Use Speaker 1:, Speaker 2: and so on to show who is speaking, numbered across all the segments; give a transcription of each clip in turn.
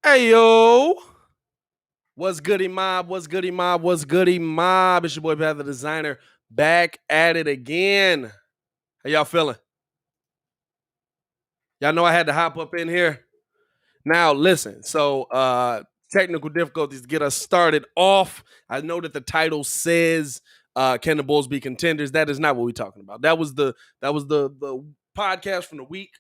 Speaker 1: Hey yo, what's goody mob? What's goody mob? What's goody mob? It's your boy Pat the Designer back at it again. How y'all feeling? Y'all know I had to hop up in here. Now listen, technical difficulties to get us started off. I know that the title says can the Bulls be contenders? That is not what we're talking about. That was the podcast from the week.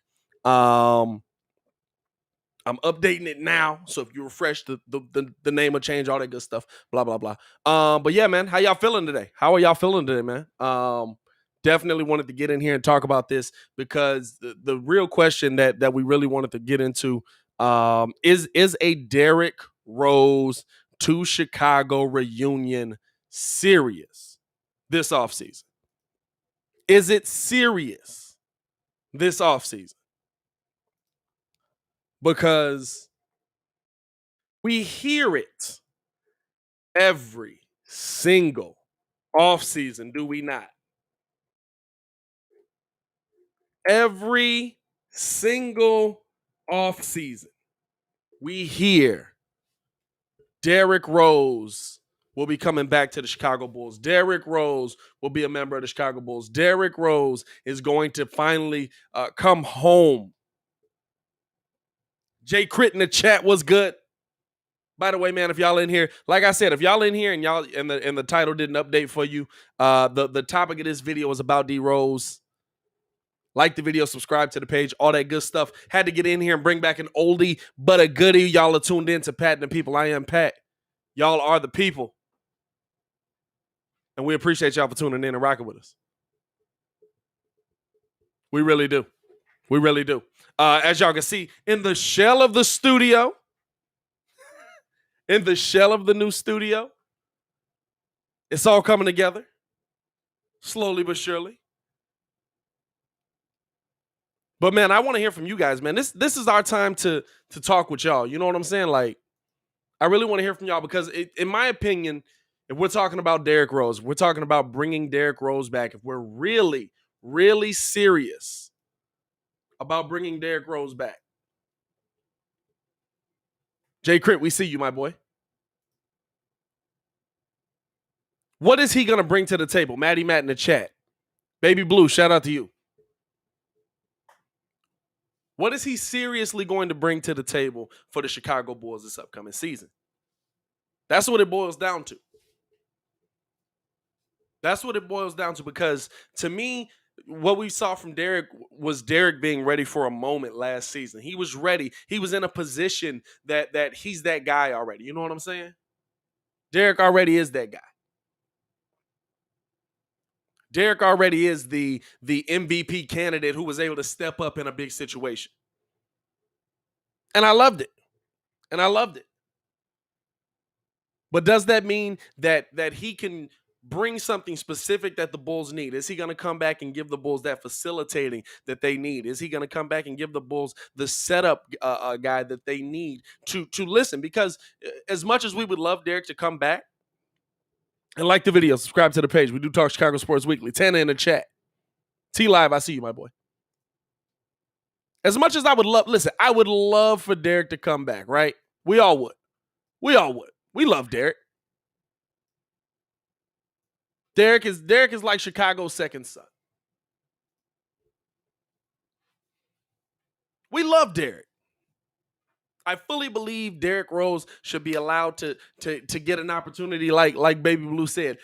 Speaker 1: I'm updating it now, so if you refresh, the name will change, all that good stuff, blah blah blah. But yeah, man, how y'all feeling today? How are y'all feeling today, man? Definitely wanted to get in here and talk about this because the real question that we really wanted to get into is a Derrick Rose to Chicago reunion serious this offseason? Is it serious this offseason? Because we hear it every single offseason, do we not? Every single offseason, we hear Derrick Rose will be coming back to the Chicago Bulls. Derrick Rose will be a member of the Chicago Bulls. Derrick Rose is going to finally come home. Jay Crit in the chat was good. By the way, man, if y'all in here, like I said, if y'all in here and y'all and the title didn't update for you, the topic of this video is about D Rose. Like the video, subscribe to the page, all that good stuff. Had to get in here and bring back an oldie but a goodie. Y'all are tuned in to Pat and the People. I am Pat. Y'all are the people. And we appreciate y'all for tuning in and rocking with us. We really do. We really do. As y'all can see, in the shell of the studio, in the shell of the new studio, it's all coming together. Slowly but surely. But man, I want to hear from you guys, man. This is our time to talk with y'all. You know what I'm saying? Like, I really want to hear from y'all because, in my opinion, if we're talking about Derrick Rose, we're talking about bringing Derrick Rose back. If we're really, really serious about bringing Derrick Rose back, Jay Crit, we see you, my boy. What is he gonna bring to the table? Maddie Matt in the chat. Baby Blue, shout out to you. What is he seriously going to bring to the table for the Chicago Bulls this upcoming season? That's what it boils down to. That's what it boils down to, because to me, what we saw from Derrick was Derrick being ready for a moment last season. He was ready. He was in a position that he's that guy already. You know what I'm saying? Derrick already is that guy. Derrick already is the MVP candidate who was able to step up in a big situation. And I loved it. And I loved it. But does that mean that he can bring something specific that the Bulls need? Is he going to come back and give the Bulls that facilitating that they need? Is he going to come back and give the Bulls the setup guy that they need to listen? Because as much as we would love Derrick to come back, and like the video, subscribe to the page. We do talk Chicago Sports Weekly. Tana in the chat. T Live, I see you, my boy. As much as I would love, listen, I would love for Derrick to come back, right? We all would. We all would. We love Derrick. Derrick is like Chicago's second son. We love Derrick. I fully believe Derrick Rose should be allowed to get an opportunity, like Baby Blue said,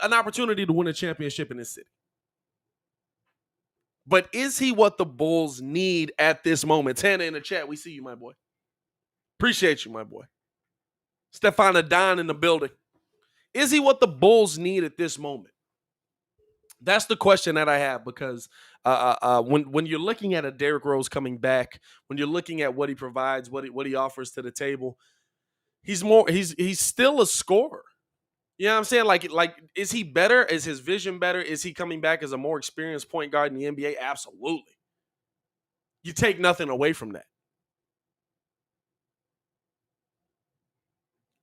Speaker 1: an opportunity to win a championship in this city. But is he what the Bulls need at this moment? Tana in the chat, we see you, my boy. Appreciate you, my boy. Stefan Adon in the building. Is he what the Bulls need at this moment? That's the question that I have, because when you're looking at a Derrick Rose coming back, when you're looking at what he provides, what he offers to the table, he's still a scorer. You know what I'm saying? Like, is he better? Is his vision better? Is he coming back as a more experienced point guard in the NBA? Absolutely. You take nothing away from that.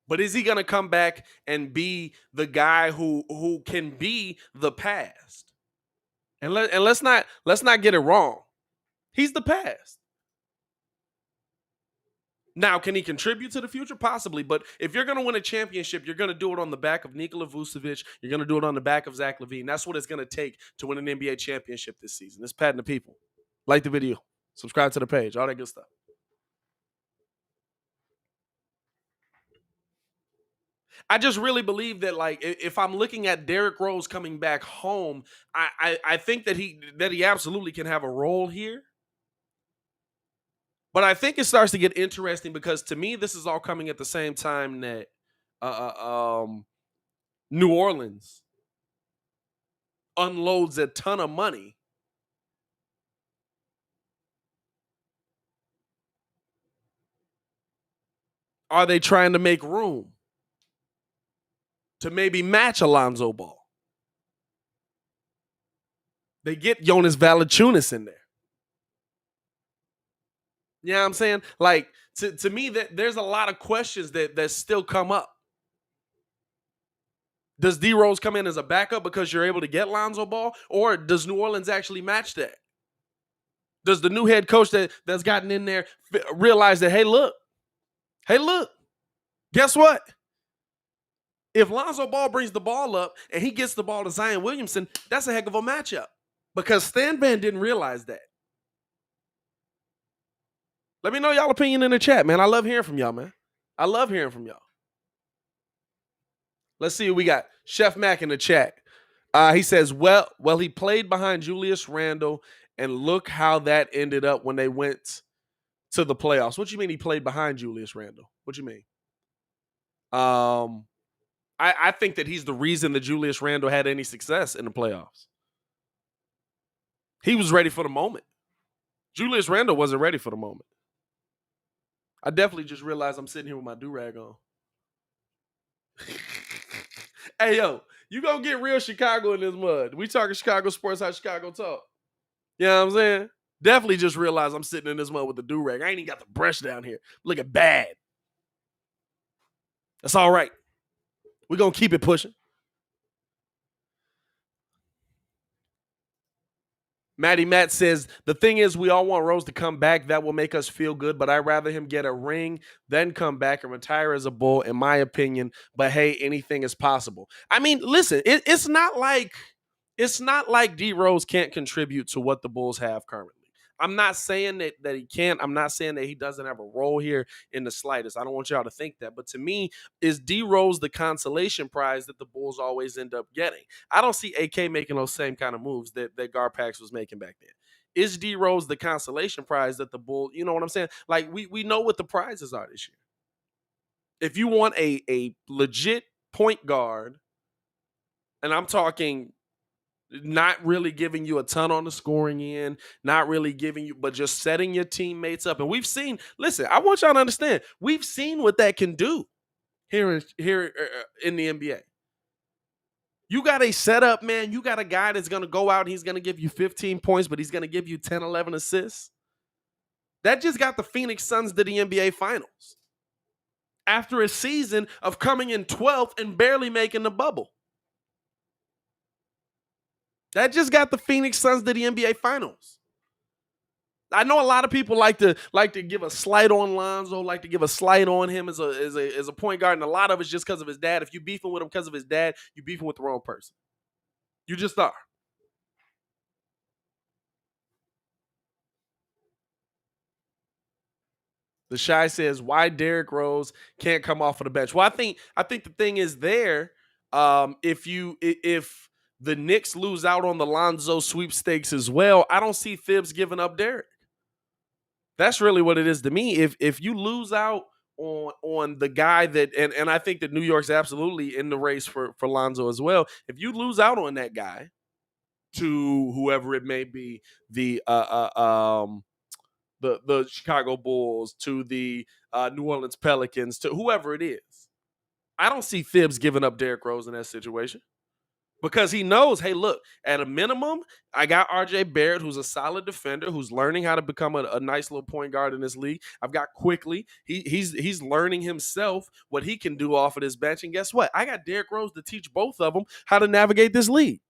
Speaker 1: But is he going to come back and be the guy who can be the past? And let's not get it wrong. He's the past. Now, can he contribute to the future? Possibly. But if you're going to win a championship, you're going to do it on the back of Nikola Vucevic. You're going to do it on the back of Zach LaVine. That's what it's going to take to win an NBA championship this season. It's patting the people. Like the video. Subscribe to the page. All that good stuff. I just really believe that, like, if I'm looking at Derrick Rose coming back home, I think that he absolutely can have a role here. But I think it starts to get interesting because to me, this is all coming at the same time that New Orleans unloads a ton of money. Are they trying to make room to maybe match Alonzo Ball? They get Jonas Valanciunas in there. You know what I'm saying? Like, to me, that there's a lot of questions that still come up. Does D Rose come in as a backup because you're able to get Lonzo Ball, or does New Orleans actually match that? Does the new head coach that's gotten in there realize that, hey, look, guess what? If Lonzo Ball brings the ball up and he gets the ball to Zion Williamson, that's a heck of a matchup. Because Stan Van didn't realize that. Let me know y'all opinion in the chat, man. I love hearing from y'all, man. I love hearing from y'all. Let's see what we got. Chef Mac in the chat. He says, well, he played behind Julius Randle, and look how that ended up when they went to the playoffs. What you mean he played behind Julius Randle? What you mean? I think that he's the reason that Julius Randle had any success in the playoffs. He was ready for the moment. Julius Randle wasn't ready for the moment. I definitely just realized I'm sitting here with my do-rag on. Hey, yo, you gonna get real Chicago in this mud. We talking Chicago sports, how Chicago talk. You know what I'm saying? Definitely just realized I'm sitting in this mud with the do-rag. I ain't even got the brush down here. Looking bad. That's all right. We're gonna keep it pushing. Matty Matt says, the thing is, we all want Rose to come back. That will make us feel good, but I'd rather him get a ring than come back and retire as a Bull, in my opinion. But hey, anything is possible. I mean, listen, it's not like D Rose can't contribute to what the Bulls have currently. I'm not saying that he can't. I'm not saying that he doesn't have a role here in the slightest. I don't want y'all to think that. But to me, is D Rose the consolation prize that the Bulls always end up getting? I don't see AK making those same kind of moves that Garpax was making back then. Is D Rose the consolation prize that the Bulls, you know what I'm saying? Like, we know what the prizes are this year. If you want a legit point guard, and I'm talking not really giving you a ton on the scoring end, not really giving you, but just setting your teammates up. And we've seen, listen, I want y'all to understand, we've seen what that can do here in the NBA. You got a setup, man. You got a guy that's going to go out and he's going to give you 15 points, but he's going to give you 10, 11 assists. That just got the Phoenix Suns to the NBA Finals after a season of coming in 12th and barely making the bubble. That just got the Phoenix Suns to the NBA Finals. I know a lot of people like to give a slight on Lonzo, like to give a slight on him as a point guard, and a lot of it's just because of his dad. If you beefing with him because of his dad, you beefing with the wrong person. You just are. The Shy says, why Derrick Rose can't come off of the bench? Well, I think the thing is there. If the Knicks lose out on the Lonzo sweepstakes as well, I don't see Thibs giving up Derrick. That's really what it is to me. If you lose out on the guy that, and I think that New York's absolutely in the race for Lonzo as well. If you lose out on that guy to whoever it may be, the Chicago Bulls, to the New Orleans Pelicans, to whoever it is, I don't see Thibs giving up Derrick Rose in that situation. Because he knows, hey, look, at a minimum, I got RJ Barrett, who's a solid defender, who's learning how to become a nice little point guard in this league. I've got Quickly. He's learning himself what he can do off of this bench. And guess what? I got Derrick Rose to teach both of them how to navigate this league.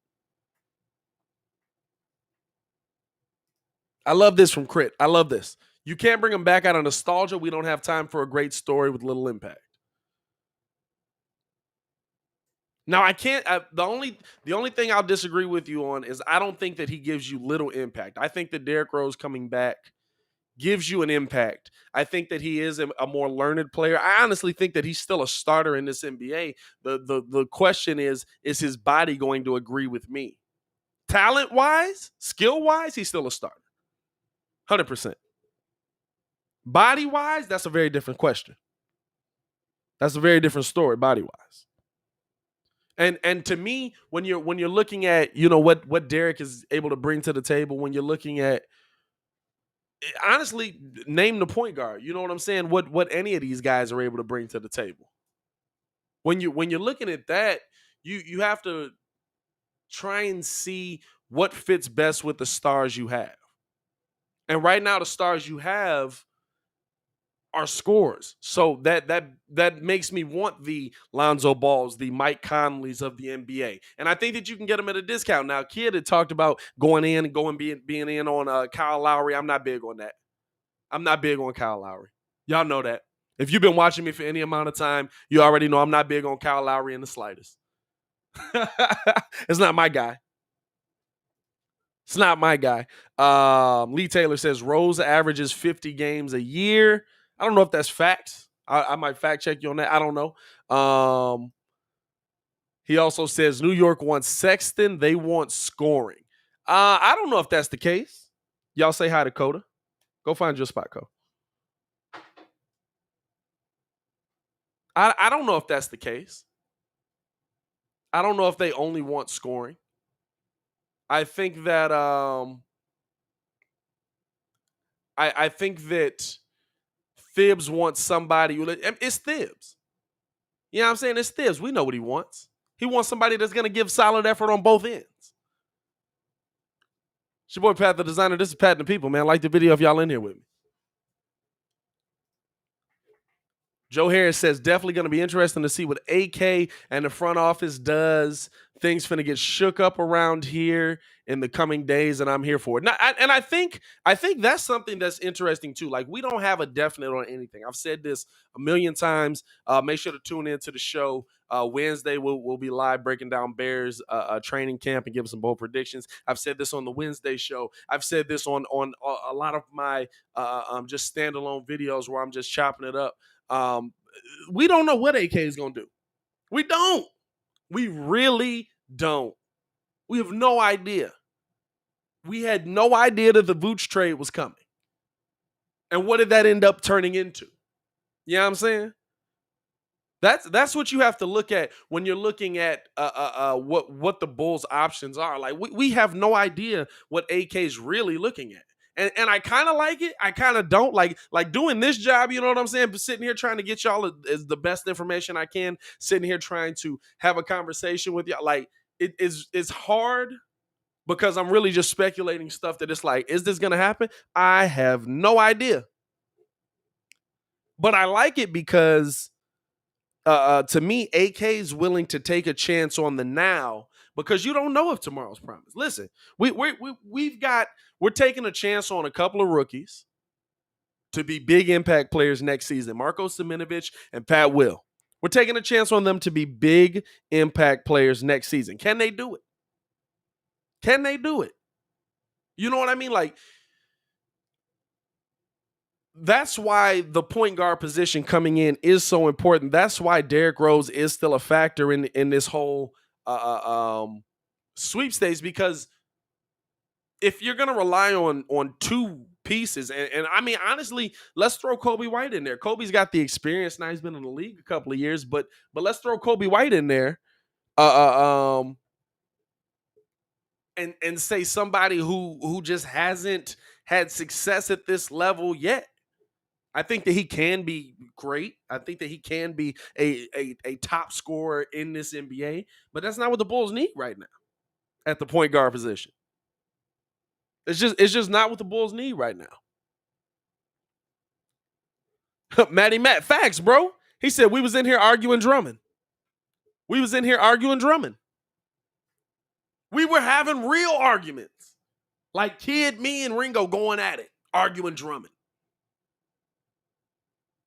Speaker 1: I love this from Crit. I love this. You can't bring him back out of nostalgia. We don't have time for a great story with little impact. Now I can't. The only thing I'll disagree with you on is I don't think that he gives you little impact. I think that Derrick Rose coming back gives you an impact. I think that he is a more learned player. I honestly think that he's still a starter in this NBA. The question is his body going to agree with me? Talent wise, skill wise, he's still a starter. 100%. Body wise, that's a very different question. That's a very different story, body wise. And to me, when you're looking at what Derrick is able to bring to the table, when you're looking at honestly, name the point guard. You know what I'm saying? What any of these guys are able to bring to the table. When you're looking at that, you have to try and see what fits best with the stars you have. And right now, the stars you have are scorers. So that makes me want the Lonzo Balls, the Mike Conleys of the NBA. And I think that you can get them at a discount. Now, Kid had talked about going in and being in on Kyle Lowry. I'm not big on that. I'm not big on Kyle Lowry. Y'all know that. If you've been watching me for any amount of time, you already know I'm not big on Kyle Lowry in the slightest. It's not my guy. It's not my guy. Lee Taylor says Rose averages 50 games a year. I don't know if that's facts. I might fact check you on that. I don't know. He also says New York wants Sexton. They want scoring. I don't know if that's the case. Y'all say hi to Coda. Go find your spot, Co. I don't know if that's the case. I don't know if they only want scoring. I think that I think that Thibs wants somebody. It's Thibs. You know what I'm saying? It's Thibs. We know what he wants. He wants somebody that's going to give solid effort on both ends. It's your boy Pat the Designer. This is Pat and the People, man. Like the video if y'all in here with me. Joe Harris says definitely going to be interesting to see what AK and the front office does. Things finna get shook up around here in the coming days, and I'm here for it. Now, I think that's something that's interesting too. Like, we don't have a definite on anything. I've said this a million times. Make sure to tune into the show. Wednesday we'll be live breaking down Bears training camp and giving some bold predictions. I've said this on the Wednesday show. I've said this on a lot of my just standalone videos where I'm just chopping it up. We don't know what AK is going to do. We don't. We really don't. We have no idea. We had no idea that the Vooch trade was coming. And what did that end up turning into? You know what I'm saying? That's what you have to look at when you're looking at what the Bulls' options are. Like, we have no idea what AK is really looking at. And I kind of like it. I kind of don't like doing this job. You know what I'm saying? But sitting here trying to get y'all is the best information I can. Sitting here trying to have a conversation with y'all. Like, it's hard because I'm really just speculating stuff that it's like, is this going to happen? I have no idea. But I like it because to me, AK is willing to take a chance on the now because you don't know if tomorrow's promised. Listen, we're taking a chance on a couple of rookies to be big impact players next season. Marko Simonovic and Pat Will. We're taking a chance on them to be big impact players next season. Can they do it? Can they do it? You know what I mean? Like, that's why the point guard position coming in is so important. That's why Derrick Rose is still a factor in this whole sweepstakes, because if you're going to rely on two pieces, and I mean, honestly, let's throw Kobe White in there. Kobe's got the experience. Now he's been in the league a couple of years, but let's throw Kobe White in there and say somebody who just hasn't had success at this level yet. I think that he can be great. I think that he can be a top scorer in this NBA, but that's not what the Bulls need right now at the point guard position. It's just not what the Bulls need right now. Matty Matt, facts, bro. He said we was in here arguing drumming. We was in here arguing drumming. We were having real arguments. Like Kid, me, and Ringo going at it, arguing drumming.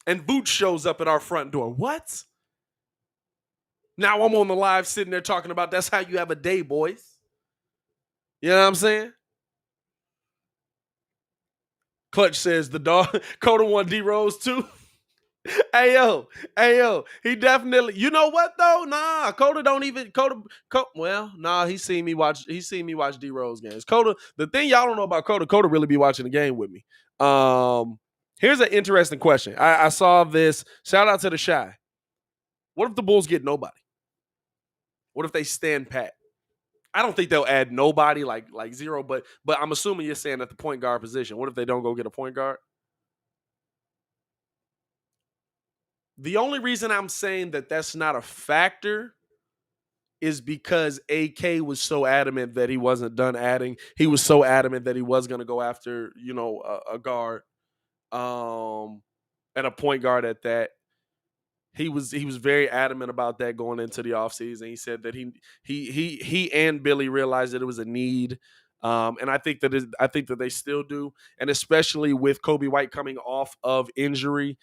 Speaker 1: And Boots shows up at our front door. What? Now I'm on the live sitting there talking about that's how you have a day, boys. You know what I'm saying? Clutch says the dog Coda won D Rose too. Hey yo, he definitely. You know what though? Nah, Coda don't even well, nah, he seen me watch D Rose games. Coda, the thing y'all don't know about Coda really be watching the game with me. Here's an interesting question. I saw this. Shout out to the Shy. What if the Bulls get nobody? What if they stand pat? I don't think they'll add nobody like zero, but I'm assuming you're saying at the point guard position. What if they don't go get a point guard? The only reason I'm saying that that's not a factor is because AK was so adamant that he wasn't done adding. He was so adamant that he was going to go after, a guard, and a point guard at that. He was very adamant about that going into the offseason. He said that he and Billy realized that it was a need. And I think that they still do. And especially with Kobe White coming off of injury,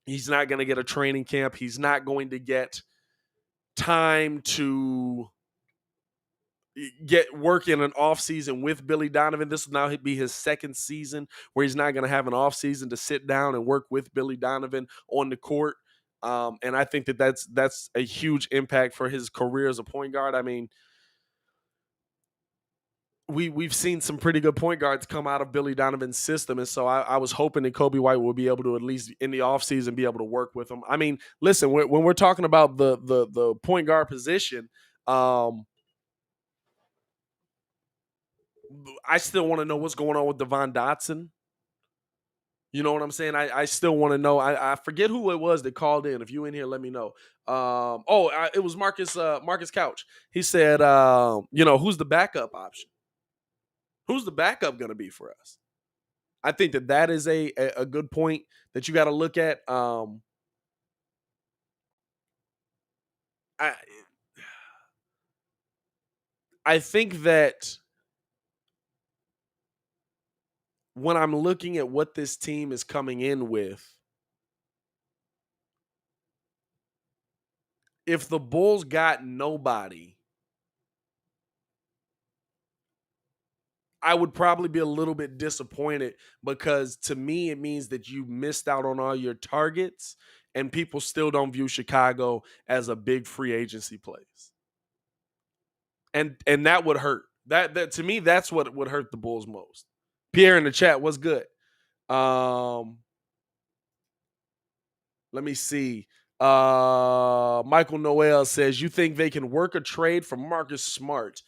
Speaker 1: he's not going to get a training camp. He's not going to get time to get work in an offseason with Billy Donovan. This will now be his second season where he's not going to have an offseason to sit down and work with Billy Donovan on the court. And I think that that's a huge impact for his career as a point guard. I mean, we've seen some pretty good point guards come out of Billy Donovan's system. And so I was hoping that Kobe White will be able to, at least in the offseason, be able to work with him. I mean, listen, when we're talking about the point guard position, I still want to know what's going on with Devon Dotson. You know what I'm saying? I still want to know. I forget who it was that called in. If you in here, let me know. It was Marcus Couch. He said, who's the backup option? Who's the backup going to be for us? I think that is a good point that you got to look at. I think that when I'm looking at what this team is coming in with, if the Bulls got nobody, I would probably be a little bit disappointed, because to me, it means that you missed out on all your targets and people still don't view Chicago as a big free agency place. And that would hurt. That to me, that's what would hurt the Bulls most. Pierre in the chat, what's good? Let me see. Michael Noel says, you think they can work a trade for Marcus Smart?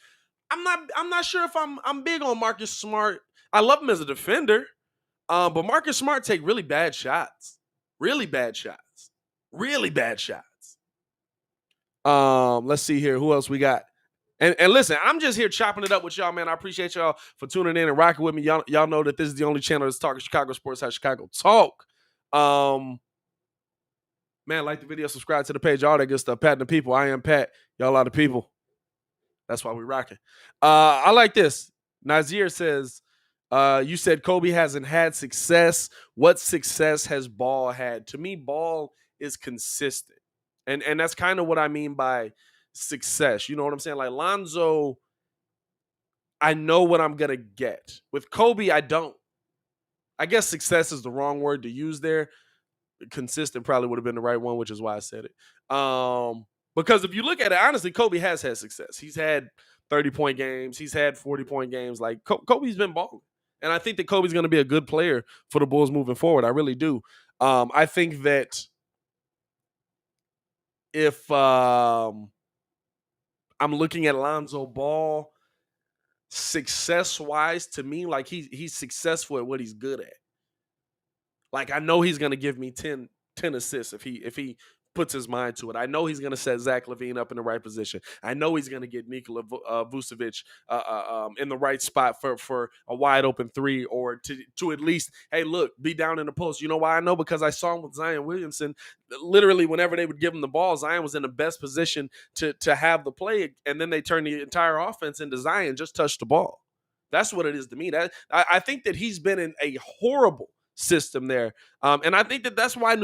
Speaker 1: I'm not sure if I'm big on Marcus Smart. I love him as a defender. But Marcus Smart take really bad shots. Really bad shots. Really bad shots. Let's see here. Who else we got? And listen, I'm just here chopping it up with y'all, man. I appreciate y'all for tuning in and rocking with me. Y'all know that this is the only channel that's talking Chicago sports, how Chicago talk. Man, like the video, subscribe to the page, all that good stuff. Patting the people. I am Pat. Y'all are the people. That's why we rocking. I like this. Nazir says, you said Kobe hasn't had success. What success has Ball had? To me, Ball is consistent. And that's kind of what I mean by success. You know what I'm saying? Like Lonzo, I know what I'm going to get. With Kobe, I don't. I guess success is the wrong word to use there. Consistent probably would have been the right one, which is why I said it. Because if you look at it, honestly, Kobe has had success. He's had 30-point games. He's had 40-point games. Like, Kobe's been balling. And I think that Kobe's going to be a good player for the Bulls moving forward. I really do. I think that if I'm looking at Lonzo Ball, success-wise, to me, like he's successful at what he's good at. Like, I know he's going to give me 10 assists if he puts his mind to it. I know he's going to set Zach LaVine up in the right position. I know he's going to get Nikola Vucevic in the right spot for a wide open three, or to at least, hey, look, be down in the post. You know why I know? Because I saw him with Zion Williamson. Literally, whenever they would give him the ball, Zion was in the best position to have the play, and then they turned the entire offense into Zion just touched the ball. That's what it is to me. That I think that he's been in a horrible system there. And I think that's why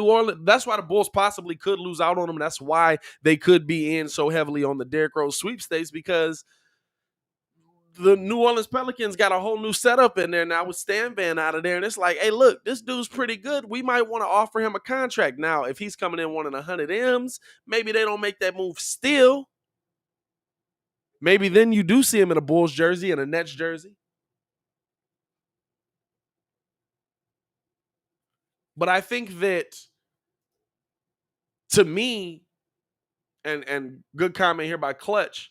Speaker 1: that's why the Bulls possibly could lose out on them. That's why they could be in so heavily on the Derrick Rose sweepstakes, because the New Orleans Pelicans got a whole new setup in there now with Stan Van out of there. And it's like, hey, look, this dude's pretty good. We might want to offer him a contract. Now, if he's coming in wanting 100 M's, maybe they don't make that move still. Maybe then you do see him in a Bulls jersey and a Nets jersey. But I think that, to me, and good comment here by Clutch,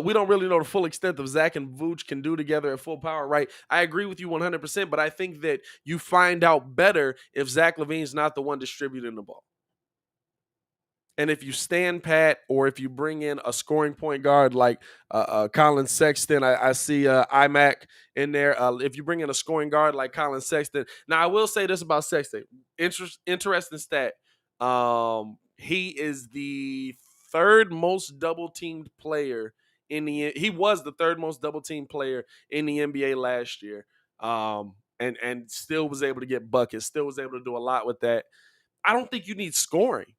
Speaker 1: we don't really know the full extent of Zach and Vooch can do together at full power, right? I agree with you 100%, but I think that you find out better if Zach LaVine's not the one distributing the ball. And if you stand pat, or if you bring in a scoring point guard like Colin Sexton, I see iMac in there. If you bring in a scoring guard like Colin Sexton. Now, I will say this about Sexton. Interesting stat. He is the third most double-teamed player he was the third most double-teamed player in the NBA last year. And still was able to get buckets, still was able to do a lot with that. I don't think you need scoring.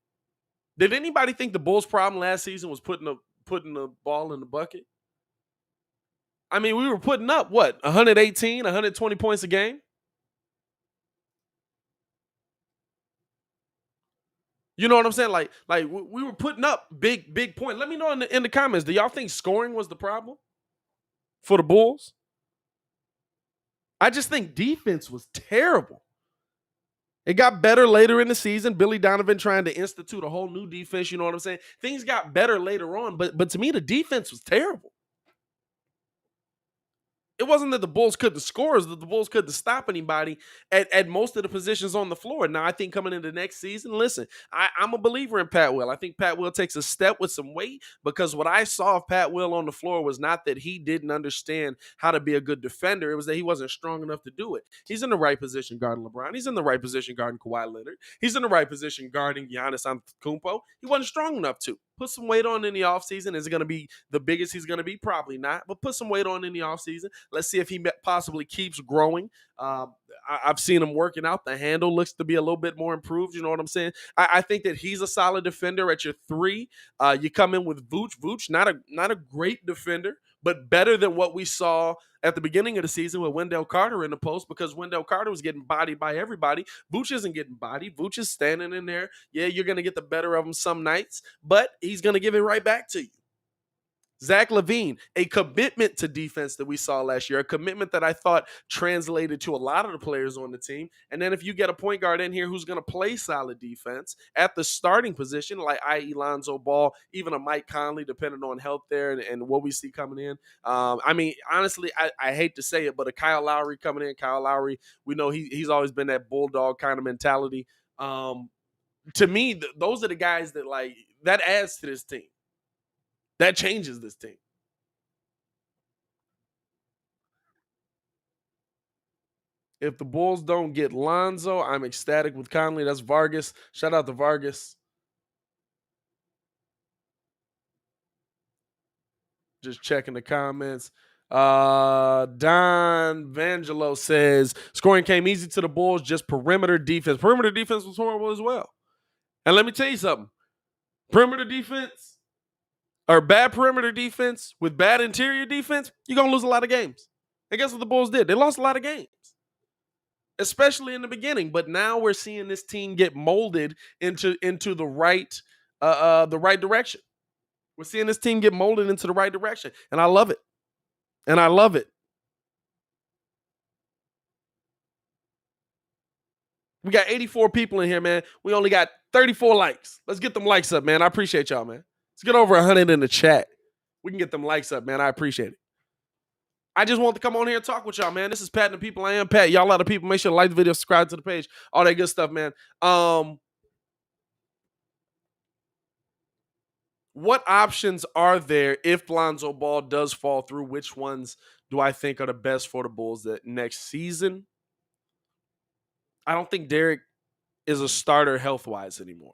Speaker 1: Did anybody think the Bulls' problem last season was putting the ball in the bucket? I mean, we were putting up, 118, 120 points a game? You know what I'm saying? Like we were putting up big points. Let me know in the comments, do y'all think scoring was the problem for the Bulls? I just think defense was terrible. It got better later in the season. Billy Donovan trying to institute a whole new defense. You know what I'm saying? Things got better later on, but to me, the defense was terrible. It wasn't that the Bulls couldn't score, it's that the Bulls couldn't stop anybody at most of the positions on the floor. Now, I think coming into next season, listen, I'm a believer in Pat Will. I think Pat Will takes a step with some weight, because what I saw of Pat Will on the floor was not that he didn't understand how to be a good defender. It was that he wasn't strong enough to do it. He's in the right position guarding LeBron. He's in the right position guarding Kawhi Leonard. He's in the right position guarding Giannis Antetokounmpo. He wasn't strong enough to. Put some weight on in the offseason. Is it going to be the biggest he's going to be? Probably not. But put some weight on in the offseason. Let's see if he possibly keeps growing. I've seen him working out. The handle looks to be a little bit more improved. You know what I'm saying? I think that he's a solid defender at your 3. You come in with Vooch. Vooch, not a great defender, but better than what we saw at the beginning of the season with Wendell Carter in the post, because Wendell Carter was getting bodied by everybody. Vooch isn't getting bodied. Vooch is standing in there. Yeah, you're going to get the better of him some nights, but he's going to give it right back to you. Zach LaVine, a commitment to defense that we saw last year, a commitment that I thought translated to a lot of the players on the team. And then if you get a point guard in here who's going to play solid defense at the starting position, like i.e. Lonzo Ball, even a Mike Conley, depending on health there and what we see coming in. I mean, honestly, I hate to say it, but a Kyle Lowry coming in, Kyle Lowry, we know he's always been that bulldog kind of mentality. To me, those are the guys that adds to this team. That changes this team. If the Bulls don't get Lonzo, I'm ecstatic with Conley. That's Vargas. Shout out to Vargas. Just checking the comments. Don Vangelo says scoring came easy to the Bulls, just perimeter defense. Perimeter defense was horrible as well. And let me tell you something. Perimeter defense, or bad perimeter defense with bad interior defense, you're going to lose a lot of games. And guess what the Bulls did? They lost a lot of games, especially in the beginning. But now we're seeing this team get molded into the right direction. We're seeing this team get molded into the right direction, and I love it. And I love it. We got 84 people in here, man. We only got 34 likes. Let's get them likes up, man. I appreciate y'all, man. Let's get over 100 in the chat. We can get them likes up, man. I appreciate it. I just want to come on here and talk with y'all, man. This is Pat and the People. I am Pat. Y'all, a lot of people. Make sure to like the video, subscribe to the page, all that good stuff, man. What options are there if Lonzo Ball does fall through? Which ones do I think are the best for the Bulls that next season? I don't think Derrick is a starter health-wise anymore.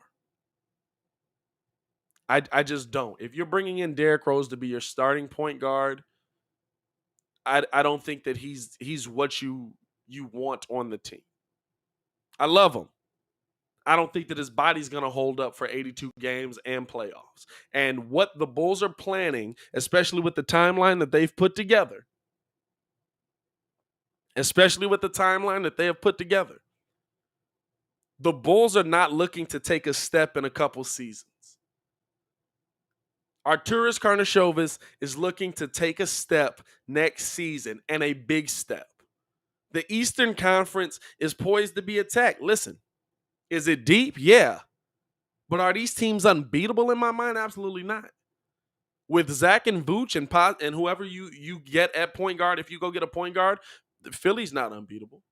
Speaker 1: I just don't. If you're bringing in Derrick Rose to be your starting point guard, I don't think that he's what you want on the team. I love him. I don't think that his body's going to hold up for 82 games and playoffs. And what the Bulls are planning, especially with the timeline that they've put together, the Bulls are not looking to take a step in a couple seasons. Arturas Karnisovas is looking to take a step next season, and a big step. The Eastern Conference is poised to be attacked. Listen, is it deep? Yeah. But are these teams unbeatable in my mind? Absolutely not. With Zach and Vooch and whoever you get at point guard, if you go get a point guard, Philly's not unbeatable.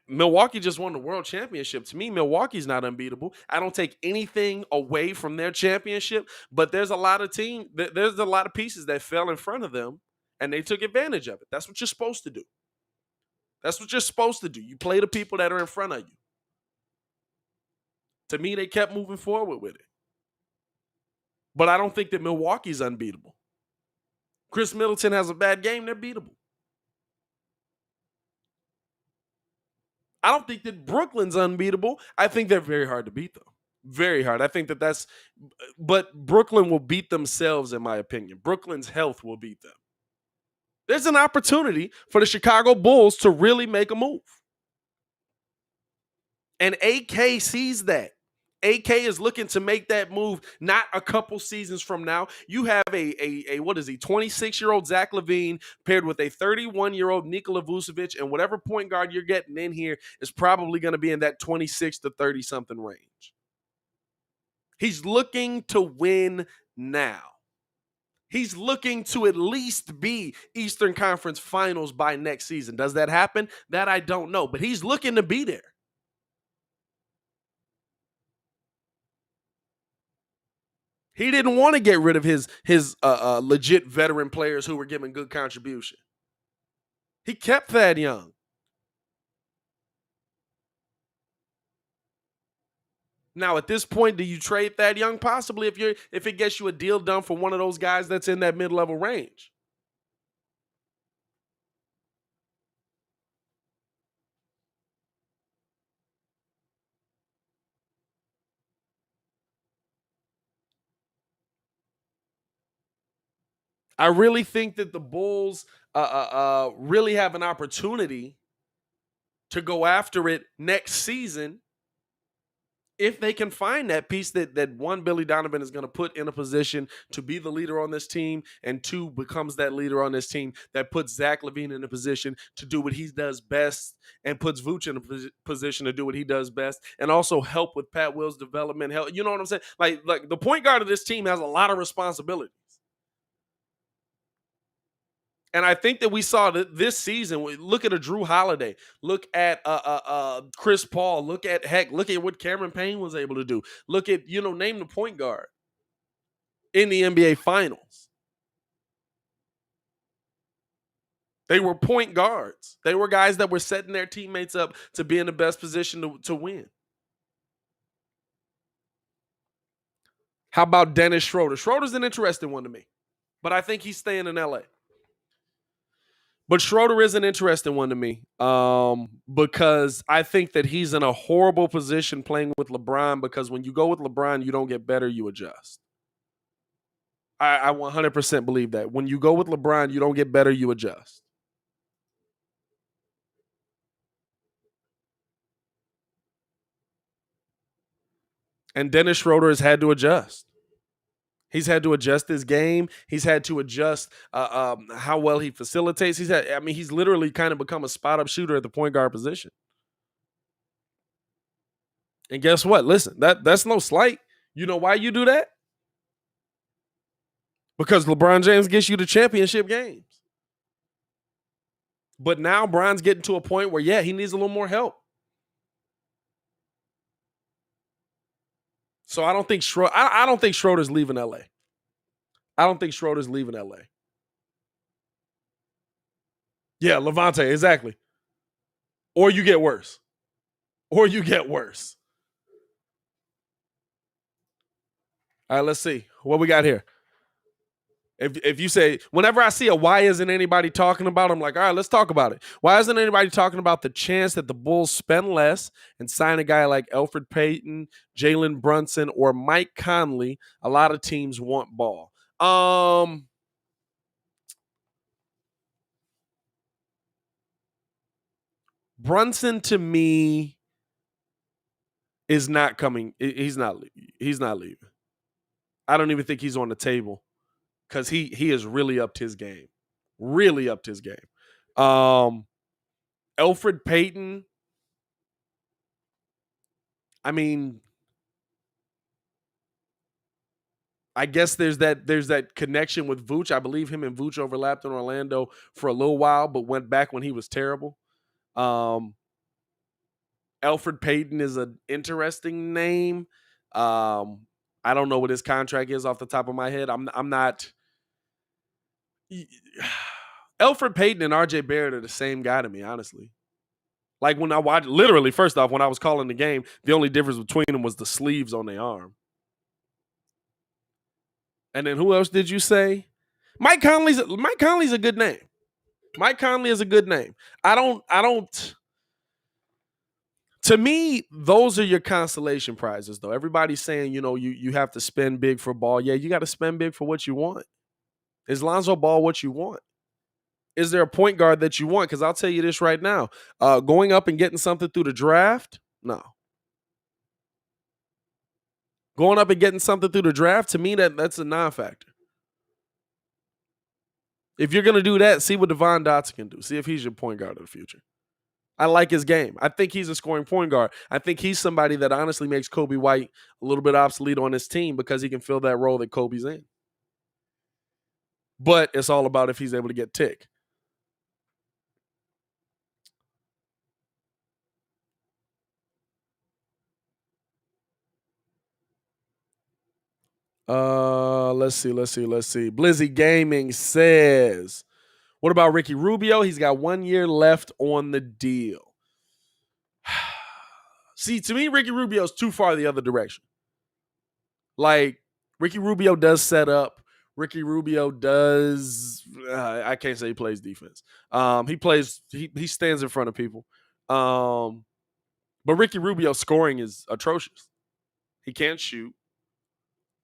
Speaker 1: Milwaukee just won the world championship. To me, Milwaukee's not unbeatable. I don't take anything away from their championship, but there's a lot of pieces that fell in front of them, and they took advantage of it. That's what you're supposed to do. You play the people that are in front of you. To me, they kept moving forward with it. But I don't think that Milwaukee's unbeatable. Chris Middleton has a bad game, they're beatable. I don't think that Brooklyn's unbeatable. I think they're very hard to beat, though. Very hard. I think but Brooklyn will beat themselves, in my opinion. Brooklyn's health will beat them. There's an opportunity for the Chicago Bulls to really make a move. And AK sees that. AK is looking to make that move not a couple seasons from now. You have a 26-year-old Zach LaVine paired with a 31-year-old Nikola Vucevic, and whatever point guard you're getting in here is probably going to be in that 26 to 30-something range. He's looking to win now. He's looking to at least be Eastern Conference Finals by next season. Does that happen? That I don't know, but he's looking to be there. He didn't want to get rid of his legit veteran players who were giving good contribution. He kept Thad Young. Now, at this point, do you trade Thad Young? Possibly if it gets you a deal done for one of those guys that's in that mid-level range. I really think that the Bulls really have an opportunity to go after it next season if they can find that piece that one, Billy Donovan is going to put in a position to be the leader on this team, and two, becomes that leader on this team that puts Zach LaVine in a position to do what he does best and puts Vooch in a position to do what he does best, and also help with Pat Will's development. You know what I'm saying? Like the point guard of this team has a lot of responsibility. And I think that we saw that this season. Look at a Drew Holiday. Look at Chris Paul. Look at what Cameron Payne was able to do. Look at, name the point guard in the NBA Finals. They were point guards. They were guys that were setting their teammates up to be in the best position to win. How about Dennis Schroeder? Schroeder's an interesting one to me, but I think he's staying in LA. But Schroeder is an interesting one to me because I think that he's in a horrible position playing with LeBron, because when you go with LeBron, you don't get better, you adjust. I 100% believe that. When you go with LeBron, you don't get better, you adjust. And Dennis Schroeder has had to adjust. He's had to adjust his game. He's had to adjust how well he facilitates. He's literally kind of become a spot-up shooter at the point guard position. And guess what? Listen, that's no slight. You know why you do that? Because LeBron James gets you the championship games. But now Bron's getting to a point where, he needs a little more help. So I don't think Schroeder's leaving LA. Yeah, Levante, exactly. Or you get worse. All right, let's see what we got here. If you say, whenever I see a why isn't anybody talking about, I'm like, all right, let's talk about it. Why isn't anybody talking about the chance that the Bulls spend less and sign a guy like Elfrid Payton, Jalen Brunson, or Mike Conley? A lot of teams want Ball. Brunson to me is not coming. He's not leaving. I don't even think he's on the table because he has really upped his game. Really upped his game. Elfrid Payton, I mean, I guess there's that connection with Vooch. I believe him and Vooch overlapped in Orlando for a little while, but went back when he was terrible. Elfrid Payton is an interesting name. I don't know what his contract is off the top of my head. I'm not. Elfrid Payton and RJ Barrett are the same guy to me, honestly. Like when I watched, literally, first off, when I was calling the game, the only difference between them was the sleeves on their arm. And then who else did you say? Mike Conley's a good name. Mike Conley is a good name. I don't. To me, those are your consolation prizes, though. Everybody's saying, you have to spend big for Ball. Yeah, you got to spend big for what you want. Is Lonzo Ball what you want? Is there a point guard that you want? Because I'll tell you this right now. Going up and getting something through the draft, no. Going up and getting something through the draft, to me, that's a non-factor. If you're going to do that, see what Devon Dotson can do. See if he's your point guard of the future. I like his game. I think he's a scoring point guard. I think he's somebody that honestly makes Kobe White a little bit obsolete on his team because he can fill that role that Kobe's in. But it's all about if he's able to get tick. Let's see. Blizzy Gaming says, what about Ricky Rubio? He's got 1 year left on the deal. See, to me, Ricky Rubio's too far the other direction. Like, Ricky Rubio does set up. Ricky Rubio does. I can't say he plays defense. He stands in front of people. But Ricky Rubio's scoring is atrocious. He can't shoot.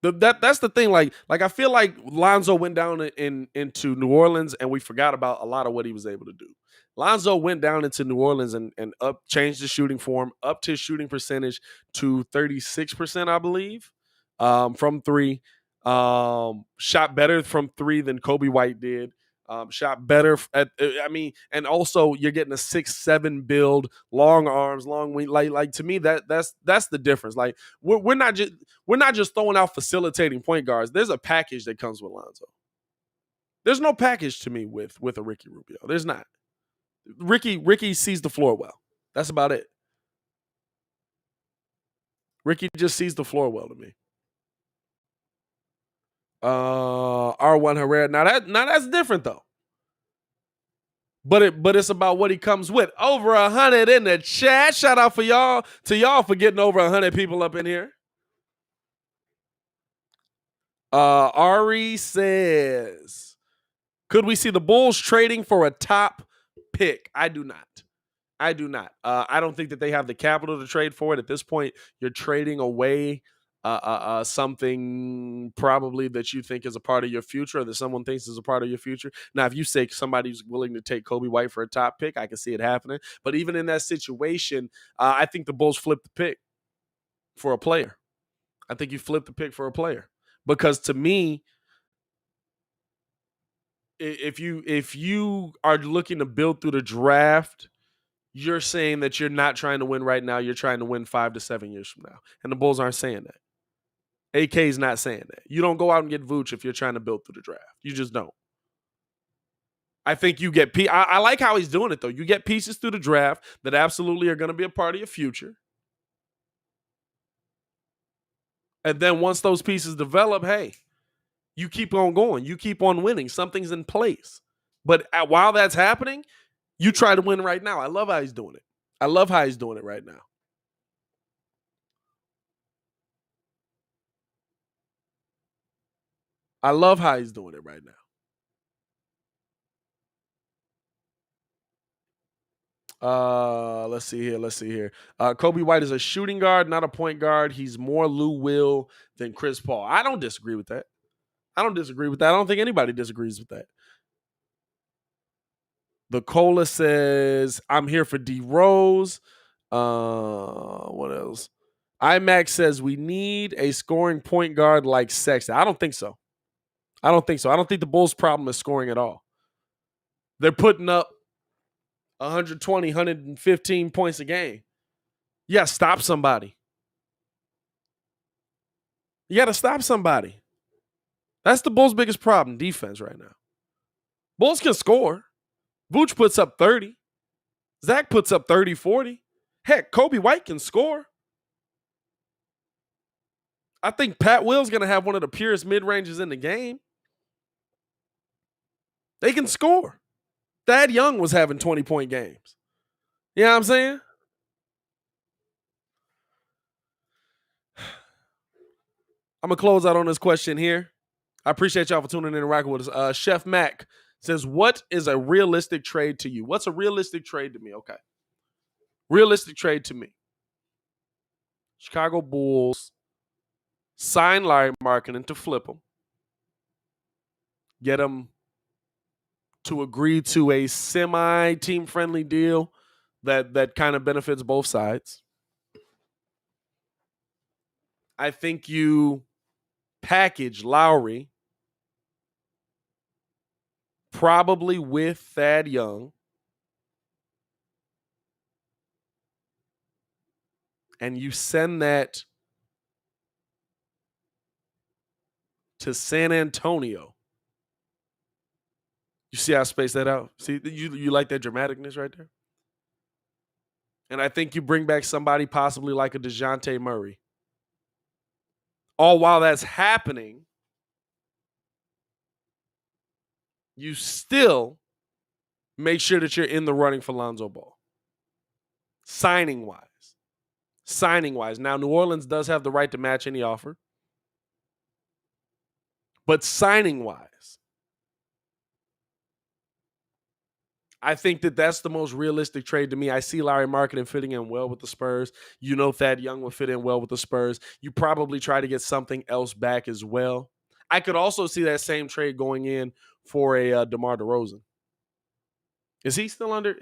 Speaker 1: That's the thing. Like I feel like Lonzo went down into New Orleans and we forgot about a lot of what he was able to do. Lonzo went down into New Orleans and changed his shooting form, upped his shooting percentage to 36%, I believe, from three. Shot better from three than Kobe White did. Shot better and also you're getting a 6'7" build, long arms, long wing. Like to me, that's the difference. Like we're not just throwing out facilitating point guards. There's a package that comes with Lonzo. There's no package to me with a Ricky Rubio. There's not. Ricky sees the floor well. That's about it. Ricky just sees the floor well to me. R1 Herrera. Now that's different though. But it's about what he comes with. Over 100 in the chat. Shout out to y'all for getting over 100 people up in here. Ari says, could we see the Bulls trading for a top pick? I do not. I don't think that they have the capital to trade for it. At this point, you're trading away something probably that you think is a part of your future or that someone thinks is a part of your future. Now, if you say somebody's willing to take Kobe White for a top pick, I can see it happening. But even in that situation, I think the Bulls flip the pick for a player. I think you flip the pick for a player because to me, if you are looking to build through the draft, you're saying that you're not trying to win right now. You're trying to win 5 to 7 years from now. And the Bulls aren't saying that. AK is not saying that. You don't go out and get Vooch if you're trying to build through the draft. You just don't. I think you get I like how he's doing it, though. You get pieces through the draft that absolutely are going to be a part of your future. And then once those pieces develop, hey, you keep on going. You keep on winning. Something's in place. But while that's happening, you try to win right now. I love how he's doing it. I love how he's doing it right now. I love how he's doing it right now. Let's see here. Kobe White is a shooting guard, not a point guard. He's more Lou Will than Chris Paul. I don't disagree with that. I don't think anybody disagrees with that. The Cola says, I'm here for D Rose. What else? IMAX says, we need a scoring point guard like Sexton. I don't think so. I don't think the Bulls' problem is scoring at all. They're putting up 120, 115 points a game. Yeah, stop somebody. You got to stop somebody. That's the Bulls' biggest problem, defense right now. Bulls can score. Vooch puts up 30. Zach puts up 30, 40. Heck, Kobe White can score. I think Pat Will's going to have one of the purest mid-ranges in the game. They can score. Thad Young was having 20-point games. You know what I'm saying? I'm going to close out on this question here. I appreciate y'all for tuning in and rocking with us. Chef Mac says, what is a realistic trade to you? What's a realistic trade to me? Okay. Realistic trade to me. Chicago Bulls sign Larry Markkinen to flip him. Get him to agree to a semi-team-friendly deal that kind of benefits both sides. I think you package Lowry probably with Thad Young and you send that to San Antonio. You see how I spaced that out? See, you like that dramaticness right there? And I think you bring back somebody possibly like a DeJounte Murray. All while that's happening, you still make sure that you're in the running for Lonzo Ball. Signing-wise. Now, New Orleans does have the right to match any offer. But signing-wise, I think that that's the most realistic trade to me. I see Larry Markkinen fitting in well with the Spurs. You know Thad Young will fit in well with the Spurs. You probably try to get something else back as well. I could also see that same trade going in for a DeMar DeRozan. Is he still under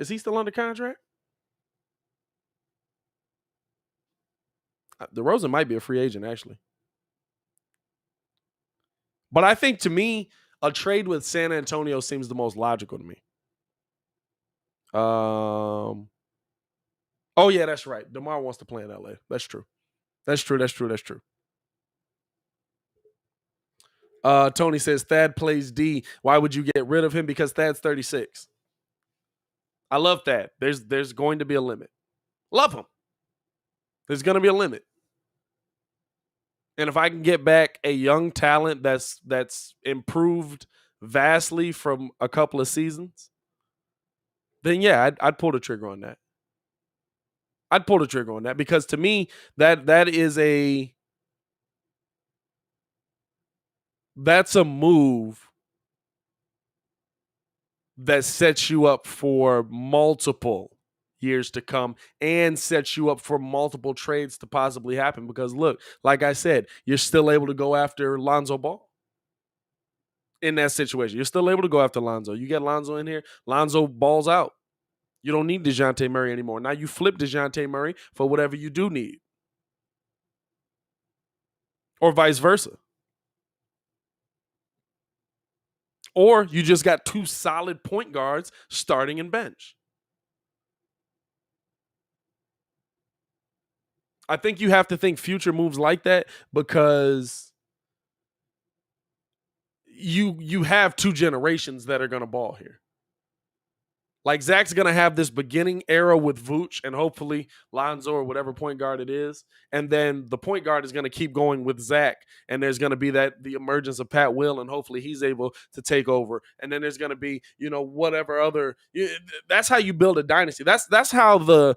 Speaker 1: contract? DeRozan might be a free agent, actually. But I think, to me, a trade with San Antonio seems the most logical to me. Oh, yeah, that's right. DeMar wants to play in LA. That's true. Tony says, Thad plays D. Why would you get rid of him? Because Thad's 36. I love Thad. There's going to be a limit. Love him. There's going to be a limit. And if I can get back a young talent that's improved vastly from a couple of seasons, then yeah, I'd pull the trigger on that. Because to me, that's a move that sets you up for multiple years to come and sets you up for multiple trades to possibly happen. Because look, like I said, you're still able to go after Lonzo Ball in that situation. You're still able to go after Lonzo. You get Lonzo in here, Lonzo balls out. You don't need DeJounte Murray anymore. Now you flip DeJounte Murray for whatever you do need. Or vice versa. Or you just got two solid point guards starting and bench. I think you have to think future moves like that because you have two generations that are going to ball here. Like Zach's going to have this beginning era with Vooch and hopefully Lonzo or whatever point guard it is. And then the point guard is going to keep going with Zach. And there's going to be the emergence of Pat Will and hopefully he's able to take over. And then there's going to be, whatever other. That's how you build a dynasty. That's how the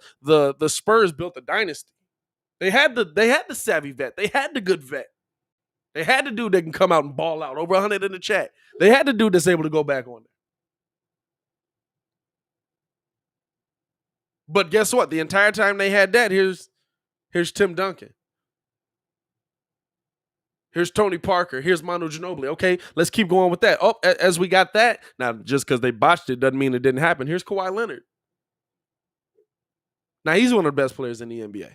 Speaker 1: Spurs built a dynasty. They had the savvy vet. They had the good vet. They had the dude that can come out and ball out. Over 100 in the chat. They had the dude that's able to go back on there. But guess what? The entire time they had that, here's Tim Duncan. Here's Tony Parker. Here's Manu Ginobili. Okay, let's keep going with that. Oh, as we got that, now just because they botched it doesn't mean it didn't happen. Here's Kawhi Leonard. Now he's one of the best players in the NBA.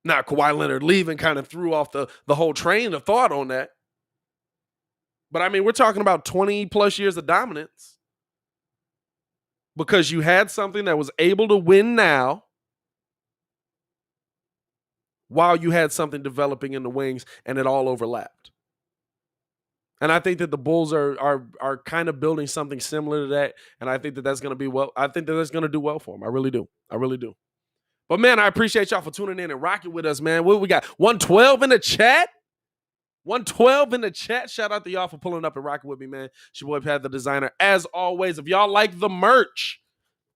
Speaker 1: Now Kawhi Leonard leaving kind of threw off the whole train of thought on that. But I mean, we're talking about 20 plus years of dominance because you had something that was able to win now while you had something developing in the wings and it all overlapped. And I think that the Bulls are kind of building something similar to that. And I think that that's going to be well. I think that that's going to do well for them. I really do. I really do. But man, I appreciate y'all for tuning in and rocking with us, man. What we got? 112 in the chat. 112 in the chat. Shout out to y'all for pulling up and rocking with me, man. It's your boy Pat the Designer. As always, if y'all like the merch,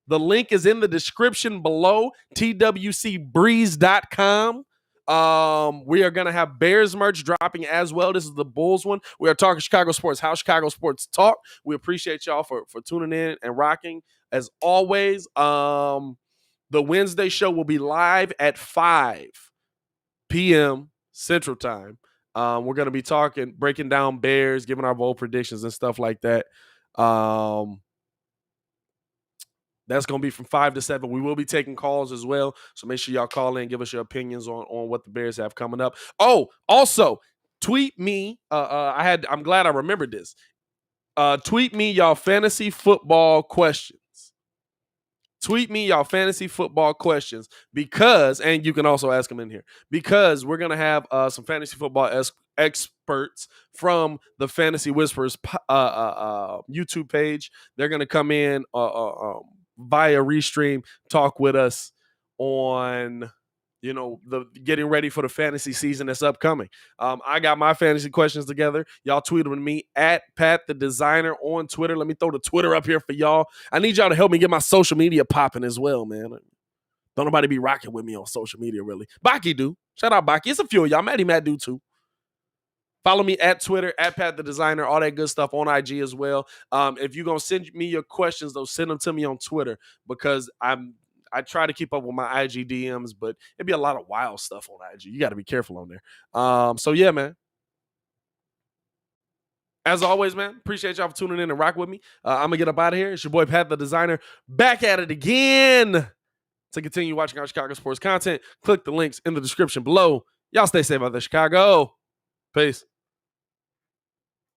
Speaker 1: the link is in the description below. twcbreeze.com. We are going to have Bears merch dropping as well. This is the Bulls one. We are talking Chicago sports, how Chicago sports talk. We appreciate y'all for tuning in and rocking. As always, the Wednesday show will be live at 5 p.m. Central Time. We're going to be breaking down Bears, giving our bold predictions and stuff like that. That's going to be from 5 to 7. We will be taking calls as well. So make sure y'all call in, give us your opinions on what the Bears have coming up. Oh, also, tweet me. I'm glad I remembered this. Tweet me y'all fantasy football questions. Tweet me y'all fantasy football questions because, and you can also ask them in here, because we're going to have some fantasy football experts from the Fantasy Whispers YouTube page. They're going to come in via Restream, talk with us on, the getting ready for the fantasy season that's upcoming. I got my fantasy questions together. Y'all tweet them to me at Pat the Designer on Twitter. Let me throw the Twitter up here for y'all. I need y'all to help me get my social media popping as well, man. Don't nobody be rocking with me on social media, really. Baki do. Shout out Baki. It's a few of y'all. Matt do too. Follow me at Twitter, at Pat the Designer, all that good stuff on IG as well. If you're going to send me your questions, though, send them to me on Twitter because I try to keep up with my IG DMs, but it'd be a lot of wild stuff on IG. You got to be careful on there. So, yeah, man. As always, man, appreciate y'all for tuning in and rock with me. I'm going to get up out of here. It's your boy, Pat the Designer, back at it again. To continue watching our Chicago sports content, click the links in the description below. Y'all stay safe out there, Chicago. Peace.